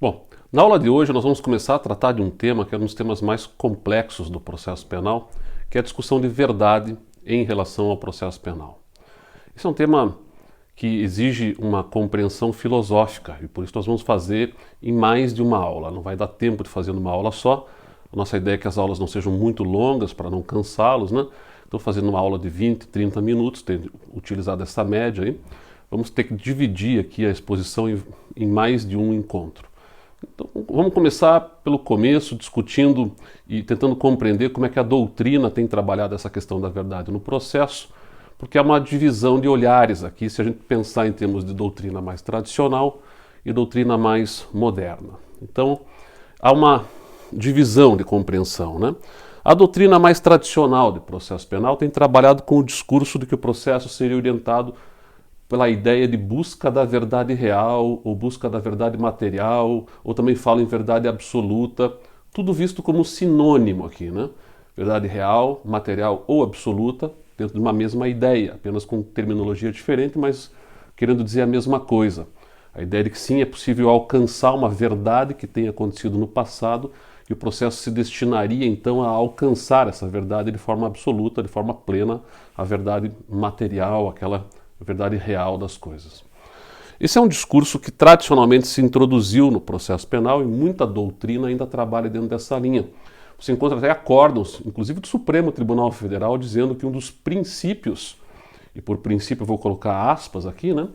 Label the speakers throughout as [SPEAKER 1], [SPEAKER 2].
[SPEAKER 1] Bom, na aula de hoje nós vamos começar a tratar de um tema que é um dos temas mais complexos do processo penal, que é a discussão de verdade em relação ao processo penal. Esse é um tema que exige uma compreensão filosófica e por isso nós vamos fazer em mais de uma aula. Não vai dar tempo de fazer numa aula só. A nossa ideia é que as aulas não sejam muito longas para não cansá-los, né? Estou fazendo uma aula de 20, 30 minutos, tenho utilizado essa média aí. Vamos ter que dividir aqui a exposição em mais de um encontro. Então, vamos começar pelo começo, discutindo e tentando compreender como é que a doutrina tem trabalhado essa questão da verdade no processo, porque há uma divisão de olhares aqui, se a gente pensar em termos de doutrina mais tradicional e doutrina mais moderna. Então, há uma divisão de compreensão, né? A doutrina mais tradicional de processo penal tem trabalhado com o discurso de que o processo seria orientado pela ideia de busca da verdade real, ou busca da verdade material, ou também fala em verdade absoluta, tudo visto como sinônimo aqui, né? Verdade real, material ou absoluta, dentro de uma mesma ideia, apenas com terminologia diferente, mas querendo dizer a mesma coisa. A ideia de que sim, é possível alcançar uma verdade que tenha acontecido no passado, e o processo se destinaria então a alcançar essa verdade de forma absoluta, de forma plena, a verdade material, aquela verdade real das coisas. Esse é um discurso que tradicionalmente se introduziu no processo penal e muita doutrina ainda trabalha dentro dessa linha. Você encontra até acórdãos, inclusive do Supremo Tribunal Federal, dizendo que um dos princípios, e por princípio eu vou colocar aspas aqui, né?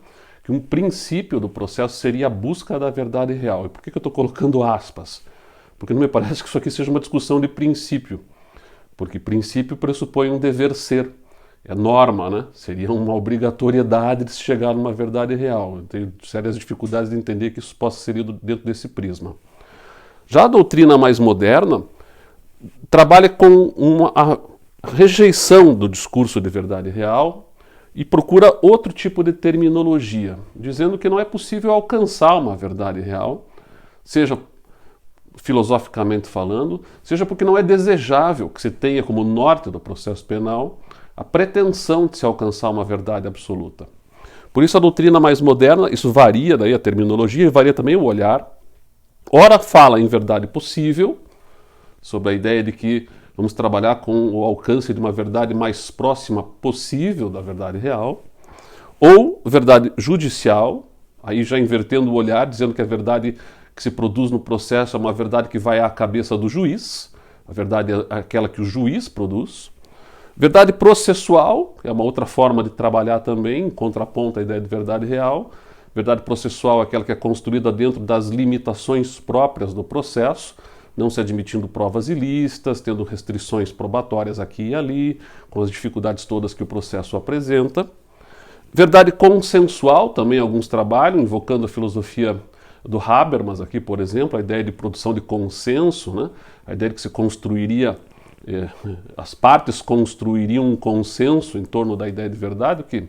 [SPEAKER 1] Que um princípio do processo seria a busca da verdade real. E por que eu estou colocando aspas? Porque não me parece que isso aqui seja uma discussão de princípio, porque princípio pressupõe um dever ser. É norma, né? Seria uma obrigatoriedade de se chegar numa verdade real. Eu tenho sérias dificuldades de entender que isso possa ser dentro desse prisma. Já a doutrina mais moderna trabalha com a rejeição do discurso de verdade real e procura outro tipo de terminologia, dizendo que não é possível alcançar uma verdade real, seja filosoficamente falando, seja porque não é desejável que se tenha como norte do processo penal a pretensão de se alcançar uma verdade absoluta. Por isso a doutrina mais moderna, isso varia daí a terminologia e varia também o olhar. Ora fala em verdade possível, sobre a ideia de que vamos trabalhar com o alcance de uma verdade mais próxima possível da verdade real, ou verdade judicial, aí já invertendo o olhar, dizendo que a verdade que se produz no processo é uma verdade que vai à cabeça do juiz, a verdade é aquela que o juiz produz. Verdade processual, que é uma outra forma de trabalhar também, em contraponto à ideia de verdade real. Verdade processual é aquela que é construída dentro das limitações próprias do processo, não se admitindo provas ilícitas, tendo restrições probatórias aqui e ali, com as dificuldades todas que o processo apresenta. Verdade consensual, também alguns trabalham, invocando a filosofia do Habermas aqui, por exemplo, a ideia de produção de consenso, né? A ideia de que se construiria as partes construiriam um consenso em torno da ideia de verdade, o que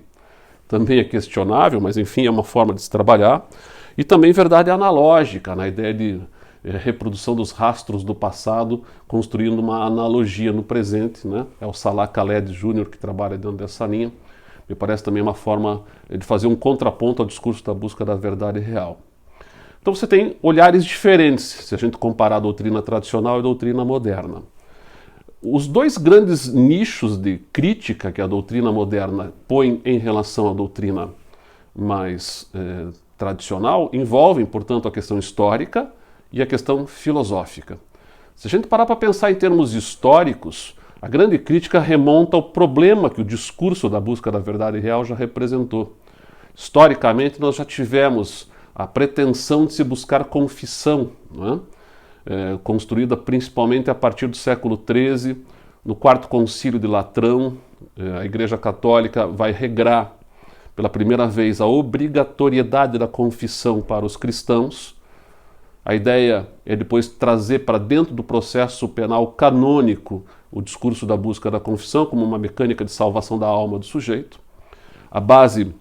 [SPEAKER 1] também é questionável, mas enfim é uma forma de se trabalhar. E também verdade analógica, na ideia de reprodução dos rastros do passado, construindo uma analogia no presente, né? É o Salah Khaled Jr. que trabalha dentro dessa linha. Me parece também uma forma de fazer um contraponto ao discurso da busca da verdade real. Então você tem olhares diferentes, se a gente comparar a doutrina tradicional e a doutrina moderna. Os dois grandes nichos de crítica que a doutrina moderna põe em relação à doutrina mais tradicional envolvem, portanto, a questão histórica e a questão filosófica. Se a gente parar para pensar em termos históricos, a grande crítica remonta ao problema que o discurso da busca da verdade real já representou. Historicamente, nós já tivemos a pretensão de se buscar confissão, não é? Construída principalmente a partir do século XIII, no Quarto Concílio de Latrão. A Igreja Católica vai regrar pela primeira vez a obrigatoriedade da confissão para os cristãos. A ideia é depois trazer para dentro do processo penal canônico o discurso da busca da confissão como uma mecânica de salvação da alma do sujeito. A base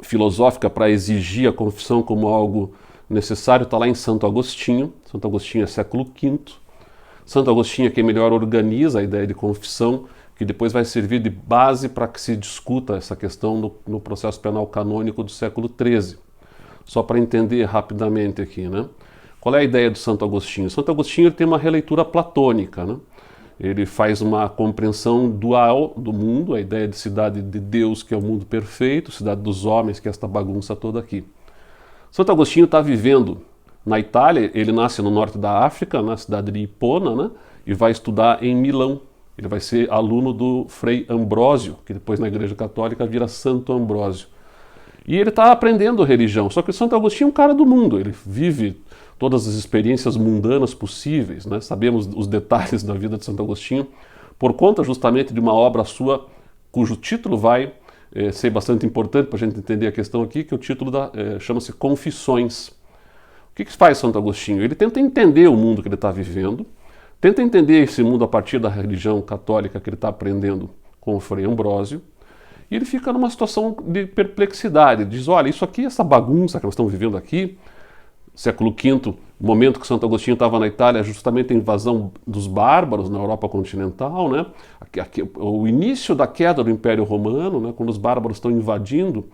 [SPEAKER 1] filosófica para exigir a confissão como algo necessário está lá em Santo Agostinho. Santo Agostinho é século V. Santo Agostinho é quem melhor organiza a ideia de confissão, que depois vai servir de base para que se discuta essa questão no processo penal canônico do século XIII. Só para entender rapidamente aqui, né? Qual é a ideia do Santo Agostinho? Santo Agostinho tem uma releitura platônica, né? Ele faz uma compreensão dual do mundo, a ideia de cidade de Deus, que é o mundo perfeito, cidade dos homens, que é esta bagunça toda aqui. Santo Agostinho está vivendo na Itália, ele nasce no norte da África, na cidade de Hipona, né? E vai estudar em Milão. Ele vai ser aluno do Frei Ambrósio, que depois na Igreja Católica vira Santo Ambrósio. E ele está aprendendo religião, só que o Santo Agostinho é um cara do mundo, ele vive todas as experiências mundanas possíveis, né? Sabemos os detalhes da vida de Santo Agostinho, por conta justamente de uma obra sua, cujo título vai ser bastante importante para a gente entender a questão aqui, que o título chama-se Confissões. O que faz Santo Agostinho? Ele tenta entender o mundo que ele está vivendo, tenta entender esse mundo a partir da religião católica que ele está aprendendo com o Frei Ambrósio, e ele fica numa situação de perplexidade, diz, olha, isso aqui, essa bagunça que nós estamos vivendo aqui, século V, momento que Santo Agostinho estava na Itália, justamente a invasão dos bárbaros na Europa continental, né? O início da queda do Império Romano, né? Quando os bárbaros estão invadindo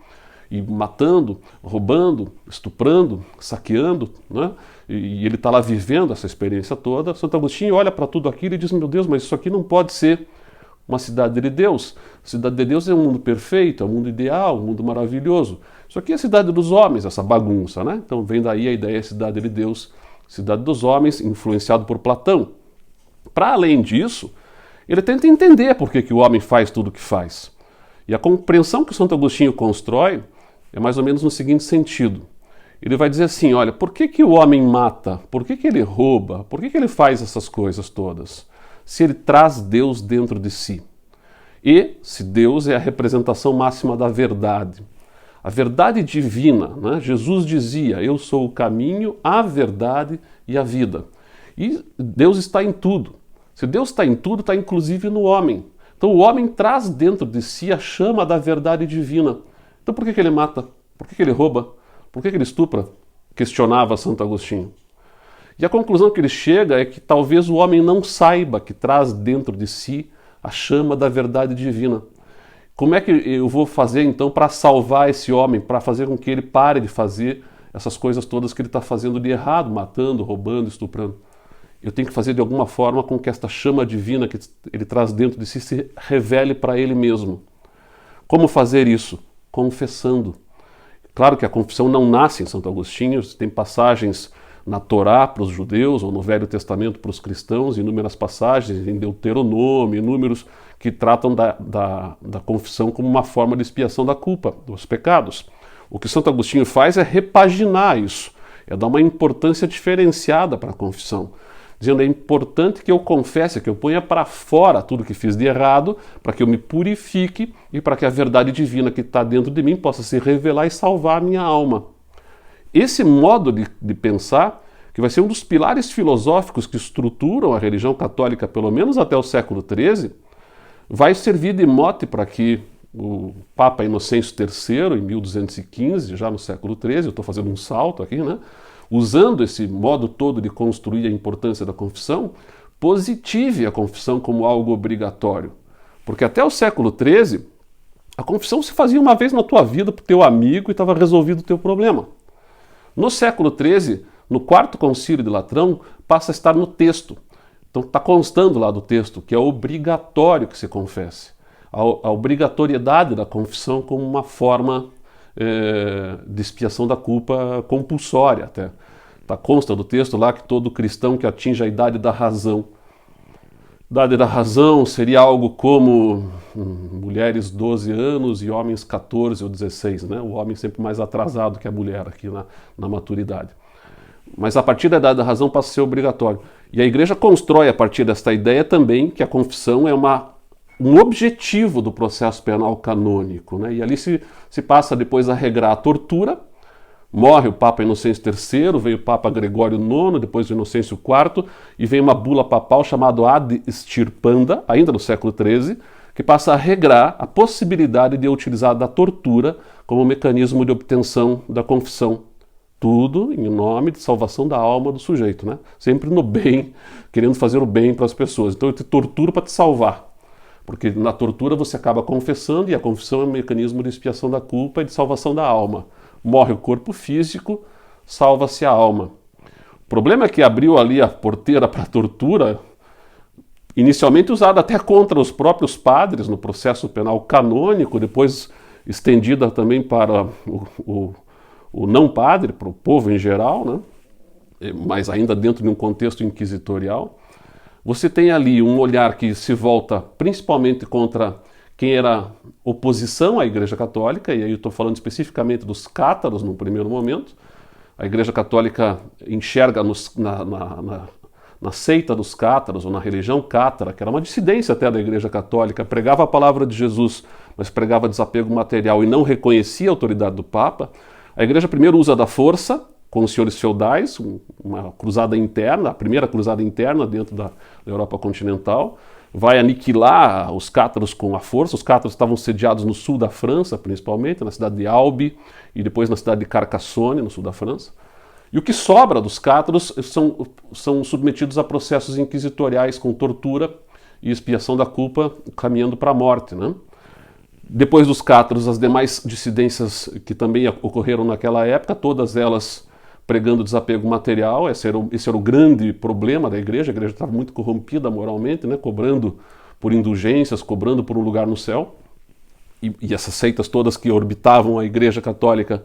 [SPEAKER 1] e matando, roubando, estuprando, saqueando, né? E ele está lá vivendo essa experiência toda. Santo Agostinho olha para tudo aquilo e diz, meu Deus, mas isso aqui não pode ser uma cidade de Deus. A cidade de Deus é um mundo perfeito, é um mundo ideal, um mundo maravilhoso. Isso aqui é a cidade dos homens, essa bagunça, né? Então vem daí a ideia de cidade de Deus, cidade dos homens, influenciado por Platão. Para além disso, ele tenta entender por que o homem faz tudo o que faz. E a compreensão que o Santo Agostinho constrói é mais ou menos no seguinte sentido. Ele vai dizer assim, olha, por que o homem mata? Por que ele rouba? Por que ele faz essas coisas todas? Se ele traz Deus dentro de si. E se Deus é a representação máxima da verdade. A verdade divina, né? Jesus dizia, eu sou o caminho, a verdade e a vida. E Deus está em tudo. Se Deus está em tudo, está inclusive no homem. Então o homem traz dentro de si a chama da verdade divina. Então por que ele mata? Por que ele rouba? Por que ele estupra? Questionava Santo Agostinho. E a conclusão que ele chega é que talvez o homem não saiba que traz dentro de si a chama da verdade divina. Como é que eu vou fazer então para salvar esse homem, para fazer com que ele pare de fazer essas coisas todas que ele está fazendo de errado, matando, roubando, estuprando? Eu tenho que fazer de alguma forma com que esta chama divina que ele traz dentro de si se revele para ele mesmo. Como fazer isso? Confessando. Claro que a confissão não nasce em Santo Agostinho, tem passagens na Torá para os judeus, ou no Velho Testamento para os cristãos, inúmeras passagens em Deuteronômio, inúmeros que tratam da confissão como uma forma de expiação da culpa, dos pecados. O que Santo Agostinho faz é repaginar isso, é dar uma importância diferenciada para a confissão, dizendo é importante que eu confesse, que eu ponha para fora tudo que fiz de errado, para que eu me purifique e para que a verdade divina que está dentro de mim possa se revelar e salvar a minha alma. Esse modo de pensar, que vai ser um dos pilares filosóficos que estruturam a religião católica, pelo menos até o século XIII, vai servir de mote para que o Papa Inocêncio III, em 1215, já no século XIII, eu estou fazendo um salto aqui, né? Usando esse modo todo de construir a importância da confissão, positive a confissão como algo obrigatório. Porque até o século XIII, a confissão se fazia uma vez na tua vida para o teu amigo e estava resolvido o teu problema. No século XIII, no Quarto Concílio de Latrão, passa a estar no texto. Então está constando lá do texto que é obrigatório que se confesse. A obrigatoriedade da confissão como uma forma de expiação da culpa compulsória até. Consta do texto lá que todo cristão que atinge a idade da razão. Idade da razão seria algo como mulheres 12 anos e homens 14 ou 16, né? O homem sempre mais atrasado que a mulher aqui na maturidade. Mas a partir da idade da razão passa a ser obrigatório. E a Igreja constrói a partir desta ideia também que a confissão é um objetivo do processo penal canônico, né? E ali se passa depois a regrar a tortura. Morre o Papa Inocêncio III, veio o Papa Gregório IX, depois o Inocêncio IV, e vem uma bula papal chamada Ad Extirpanda, ainda no século XIII, que passa a regrar a possibilidade de utilizar da tortura como mecanismo de obtenção da confissão. Tudo em nome de salvação da alma do sujeito, né? Sempre no bem, querendo fazer o bem para as pessoas. Então eu te torturo para te salvar. Porque na tortura você acaba confessando, e a confissão é um mecanismo de expiação da culpa e de salvação da alma. Morre o corpo físico, salva-se a alma. O problema é que abriu ali a porteira para a tortura, inicialmente usada até contra os próprios padres no processo penal canônico, depois estendida também para o não padre, para o povo em geral, né? Mas ainda dentro de um contexto inquisitorial. Você tem ali um olhar que se volta principalmente contra quem era oposição à Igreja Católica, e aí eu estou falando especificamente dos cátaros no primeiro momento. A Igreja Católica enxerga na seita dos cátaros, ou na religião cátara, que era uma dissidência até da Igreja Católica, pregava a palavra de Jesus, mas pregava desapego material e não reconhecia a autoridade do Papa. A Igreja primeiro usa da força, com os senhores feudais, uma cruzada interna, a primeira cruzada interna dentro da Europa continental, vai aniquilar os cátaros com a força. Os cátaros estavam sediados no sul da França, principalmente, na cidade de Albi e depois na cidade de Carcassonne, no sul da França. E o que sobra dos cátaros são submetidos a processos inquisitoriais com tortura e expiação da culpa, caminhando para a morte, né? Depois dos cátaros, as demais dissidências que também ocorreram naquela época, todas elas pregando desapego material. Esse era o grande problema da igreja. A igreja estava muito corrompida moralmente, né? Cobrando por indulgências, cobrando por um lugar no céu. E essas seitas todas que orbitavam a Igreja Católica,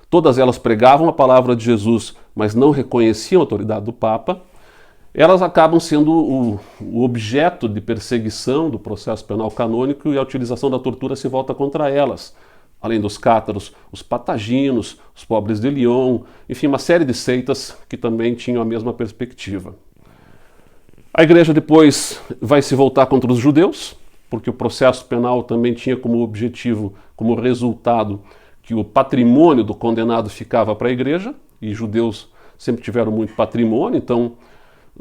[SPEAKER 1] todas elas pregavam a palavra de Jesus, mas não reconheciam a autoridade do Papa. Elas acabam sendo o objeto de perseguição do processo penal canônico, e a utilização da tortura se volta contra elas. Além dos cátaros, os pataginos, os pobres de Lyon, enfim, uma série de seitas que também tinham a mesma perspectiva. A igreja depois vai se voltar contra os judeus, porque o processo penal também tinha como objetivo, como resultado, que o patrimônio do condenado ficava para a igreja, e judeus sempre tiveram muito patrimônio, então,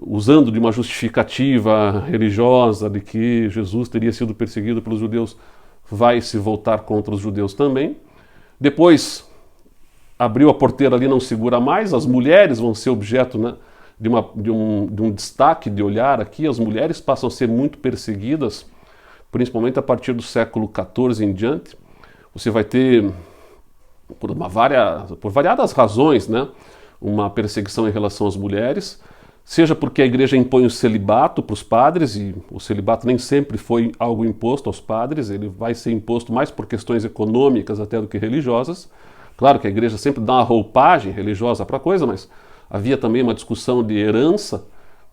[SPEAKER 1] usando de uma justificativa religiosa de que Jesus teria sido perseguido pelos judeus, vai se voltar contra os judeus também. Depois, abriu a porteira ali, não segura mais, as mulheres vão ser objeto, né, de um destaque de olhar aqui. As mulheres passam a ser muito perseguidas, principalmente a partir do século XIV em diante. Você vai ter, por variadas razões, né, uma perseguição em relação às mulheres, seja porque a igreja impõe o celibato para os padres, e o celibato nem sempre foi algo imposto aos padres, ele vai ser imposto mais por questões econômicas até do que religiosas. Claro que a igreja sempre dá uma roupagem religiosa para a coisa, mas havia também uma discussão de herança.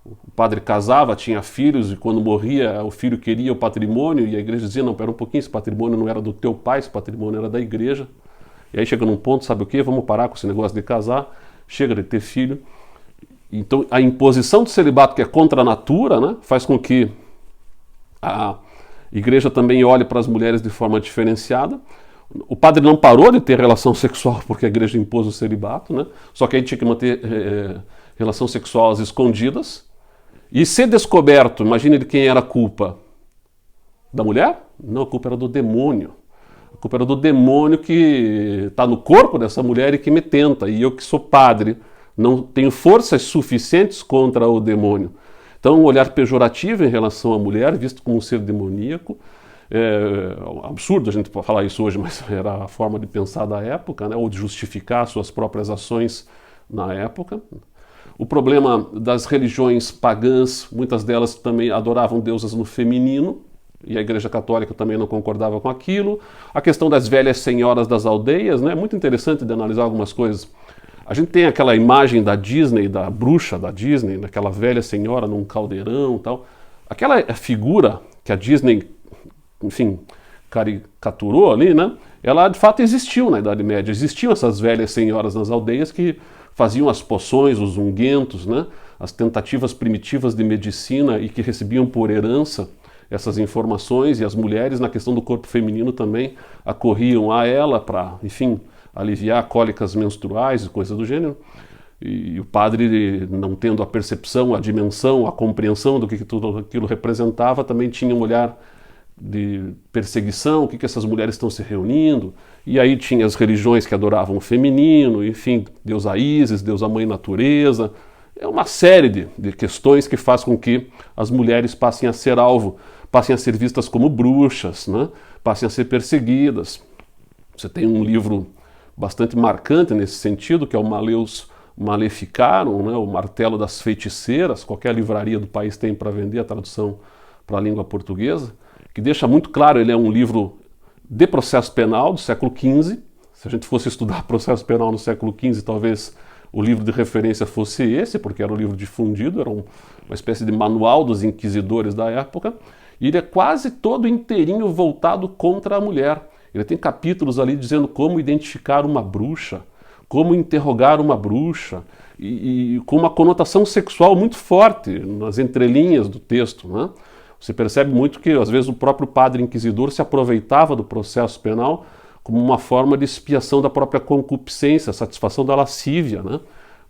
[SPEAKER 1] O padre casava, tinha filhos, e quando morria o filho queria o patrimônio, e a igreja dizia: não, pera um pouquinho, esse patrimônio não era do teu pai, esse patrimônio era da igreja. E aí chega num ponto, sabe o quê? Vamos parar com esse negócio de casar, chega de ter filho. Então, a imposição do celibato, que é contra a natura, né, faz com que a igreja também olhe para as mulheres de forma diferenciada. O padre não parou de ter relação sexual porque a igreja impôs o celibato, né? Só que aí tinha que manter relação sexual às escondidas. E ser descoberto, imagine de quem era a culpa. Da mulher? Não, a culpa era do demônio. A culpa era do demônio que está no corpo dessa mulher e que me tenta. E eu, que sou padre, não tenho forças suficientes contra o demônio. Então, um olhar pejorativo em relação à mulher, visto como um ser demoníaco. É absurdo a gente falar isso hoje, mas era a forma de pensar da época, né? Ou de justificar suas próprias ações na época. O problema das religiões pagãs, muitas delas também adoravam deusas no feminino, e a Igreja Católica também não concordava com aquilo. A questão das velhas senhoras das aldeias, né? É muito interessante de analisar algumas coisas. A gente tem aquela imagem da Disney, da bruxa da Disney, daquela velha senhora num caldeirão e tal. Aquela figura que a Disney, enfim, caricaturou ali, né? Ela de fato existiu na Idade Média. Existiam essas velhas senhoras nas aldeias que faziam as poções, os ungüentos, né? As tentativas primitivas de medicina, e que recebiam por herança essas informações, e as mulheres, na questão do corpo feminino, também acorriam a ela para, enfim, aliviar cólicas menstruais e coisas do gênero. E o padre, não tendo a percepção, a dimensão, a compreensão do que tudo aquilo representava, também tinha um olhar de perseguição. O que essas mulheres estão se reunindo? E aí tinha as religiões que adoravam o feminino, enfim, deusa Ísis, deusa mãe natureza. É uma série de questões que faz com que as mulheres passem a ser alvo, passem a ser vistas como bruxas, né? Passem a ser perseguidas. Você tem um livro bastante marcante nesse sentido, que é o Maleus Maleficarum, né, o martelo das feiticeiras, qualquer livraria do país tem para vender a tradução para a língua portuguesa, que deixa muito claro, ele é um livro de processo penal do século XV. Se a gente fosse estudar processo penal no século XV, talvez o livro de referência fosse esse, porque era um livro difundido, era uma espécie de manual dos inquisidores da época, e ele é quase todo inteirinho voltado contra a mulher. Ele tem capítulos ali dizendo como identificar uma bruxa, como interrogar uma bruxa, e com uma conotação sexual muito forte nas entrelinhas do texto, né? Você percebe muito que, às vezes, o próprio padre inquisidor se aproveitava do processo penal como uma forma de expiação da própria concupiscência, satisfação da lascívia, né?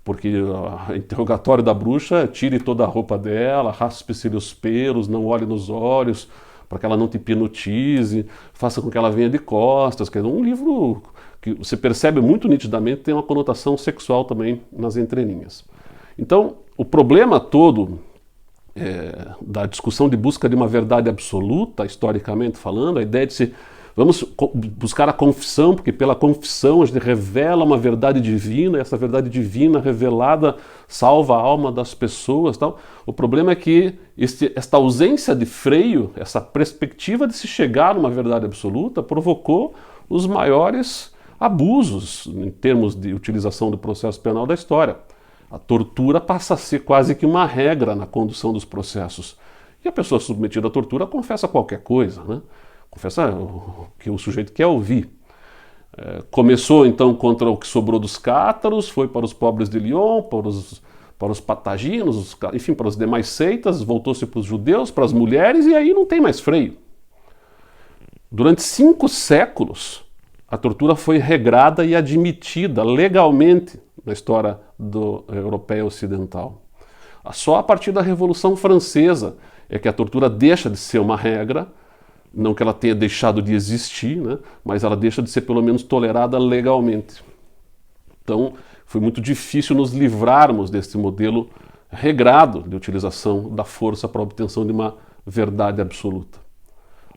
[SPEAKER 1] Porque o interrogatório da bruxa, tire toda a roupa dela, raspe-se os pelos, não olhe nos olhos, para que ela não te hipnotize, faça com que ela venha de costas. Quer dizer, um livro que você percebe muito nitidamente tem uma conotação sexual também nas entrelinhas. Então, o problema todo da discussão de busca de uma verdade absoluta, historicamente falando, a ideia de se vamos buscar a confissão, porque pela confissão a gente revela uma verdade divina, e essa verdade divina revelada salva a alma das pessoas. Tal. O problema é que esta ausência de freio, essa perspectiva de se chegar a uma verdade absoluta, provocou os maiores abusos em termos de utilização do processo penal da história. A tortura passa a ser quase que uma regra na condução dos processos. E a pessoa submetida à tortura confessa qualquer coisa, né? Confessa o que o sujeito quer ouvir. Começou então contra o que sobrou dos cátaros, foi para os pobres de Lyon, para os pataginos, enfim, para as demais seitas, voltou-se para os judeus, para as mulheres, e aí não tem mais freio. Durante 5 séculos, a tortura foi regrada e admitida legalmente na história europeia ocidental. Só a partir da Revolução Francesa é que a tortura deixa de ser uma regra, não que ela tenha deixado de existir, né, mas ela deixa de ser pelo menos tolerada legalmente. Então, foi muito difícil nos livrarmos desse modelo regrado de utilização da força para a obtenção de uma verdade absoluta.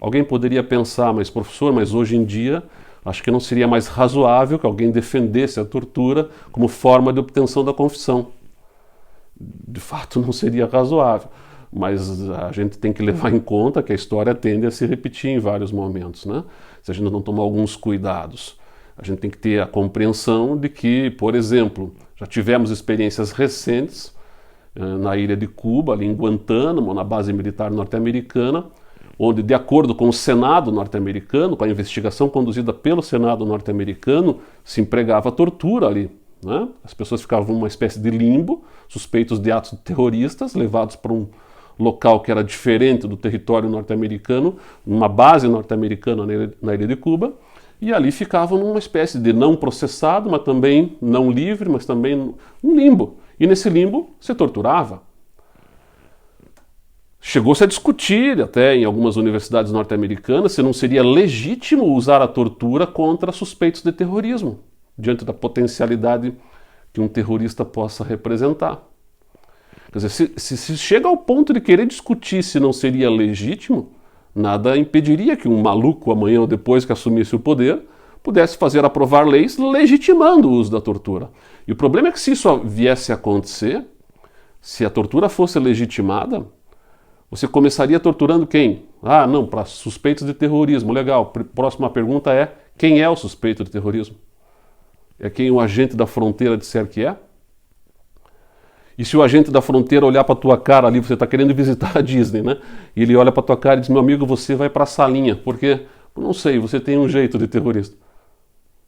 [SPEAKER 1] Alguém poderia pensar, mas professor, mas hoje em dia acho que não seria mais razoável que alguém defendesse a tortura como forma de obtenção da confissão. De fato, não seria razoável. Mas a gente tem que levar em conta que a história tende a se repetir em vários momentos, né? Se a gente não tomar alguns cuidados. A gente tem que ter a compreensão de que, por exemplo, já tivemos experiências recentes na ilha de Cuba, ali em Guantánamo, na base militar norte-americana, onde, de acordo com o Senado norte-americano, com a investigação conduzida pelo Senado norte-americano, se empregava tortura ali, né? As pessoas ficavam numa espécie de limbo, suspeitos de atos terroristas, levados para um local que era diferente do território norte-americano, numa base norte-americana na ilha de Cuba, e ali ficavam numa espécie de não processado, mas também não livre, mas também um limbo. E nesse limbo se torturava. Chegou-se a discutir, até em algumas universidades norte-americanas, se não seria legítimo usar a tortura contra suspeitos de terrorismo, diante da potencialidade que um terrorista possa representar. Quer dizer, se chega ao ponto de querer discutir se não seria legítimo, nada impediria que um maluco, amanhã ou depois que assumisse o poder, pudesse fazer aprovar leis legitimando o uso da tortura. E o problema é que se isso viesse a acontecer, se a tortura fosse legitimada, você começaria torturando quem? Ah, não, para suspeitos de terrorismo. Legal. Próxima pergunta é, quem é o suspeito de terrorismo? É quem o agente da fronteira disser que é? E se o agente da fronteira olhar para a tua cara ali, você está querendo visitar a Disney, né? E ele olha para a tua cara e diz, meu amigo, você vai para a salinha, porque, não sei, você tem um jeito de terrorista.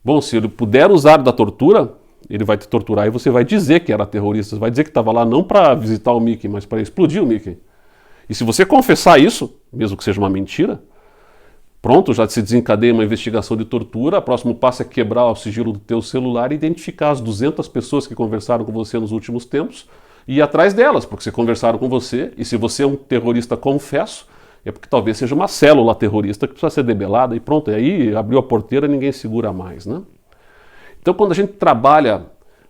[SPEAKER 1] Bom, se ele puder usar da tortura, ele vai te torturar e você vai dizer que era terrorista, você vai dizer que estava lá não para visitar o Mickey, mas para explodir o Mickey. E se você confessar isso, mesmo que seja uma mentira, pronto, já se desencadeia uma investigação de tortura, o próximo passo é quebrar o sigilo do teu celular e identificar as 200 pessoas que conversaram com você nos últimos tempos e ir atrás delas, porque se conversaram com você, e se você é um terrorista confesso, é porque talvez seja uma célula terrorista que precisa ser debelada e pronto, e aí abriu a porteira e ninguém segura mais, né? Então quando a gente trabalha,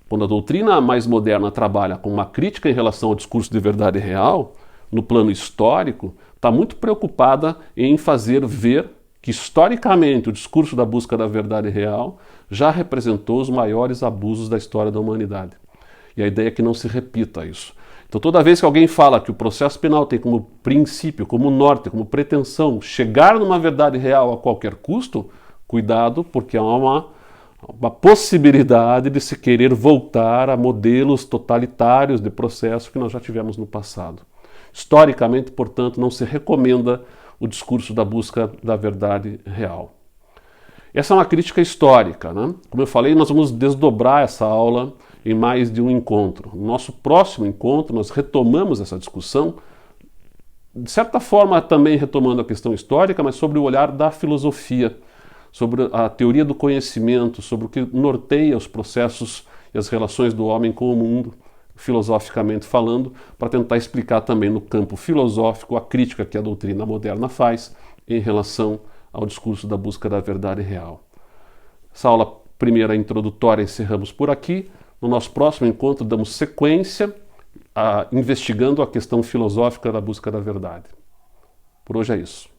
[SPEAKER 1] quando a doutrina mais moderna trabalha com uma crítica em relação ao discurso de verdade real, no plano histórico, está muito preocupada em fazer ver que historicamente o discurso da busca da verdade real já representou os maiores abusos da história da humanidade. E a ideia é que não se repita isso. Então toda vez que alguém fala que o processo penal tem como princípio, como norte, como pretensão, chegar numa verdade real a qualquer custo, cuidado, porque há uma possibilidade de se querer voltar a modelos totalitários de processo que nós já tivemos no passado. Historicamente, portanto, não se recomenda o discurso da busca da verdade real. Essa é uma crítica histórica, né? Como eu falei, nós vamos desdobrar essa aula em mais de um encontro. No nosso próximo encontro, nós retomamos essa discussão, de certa forma também retomando a questão histórica, mas sobre o olhar da filosofia, sobre a teoria do conhecimento, sobre o que norteia os processos e as relações do homem com o mundo, filosoficamente falando, para tentar explicar também no campo filosófico a crítica que a doutrina moderna faz em relação ao discurso da busca da verdade real. Essa aula primeira introdutória encerramos por aqui. No nosso próximo encontro damos sequência investigando a questão filosófica da busca da verdade. Por hoje é isso.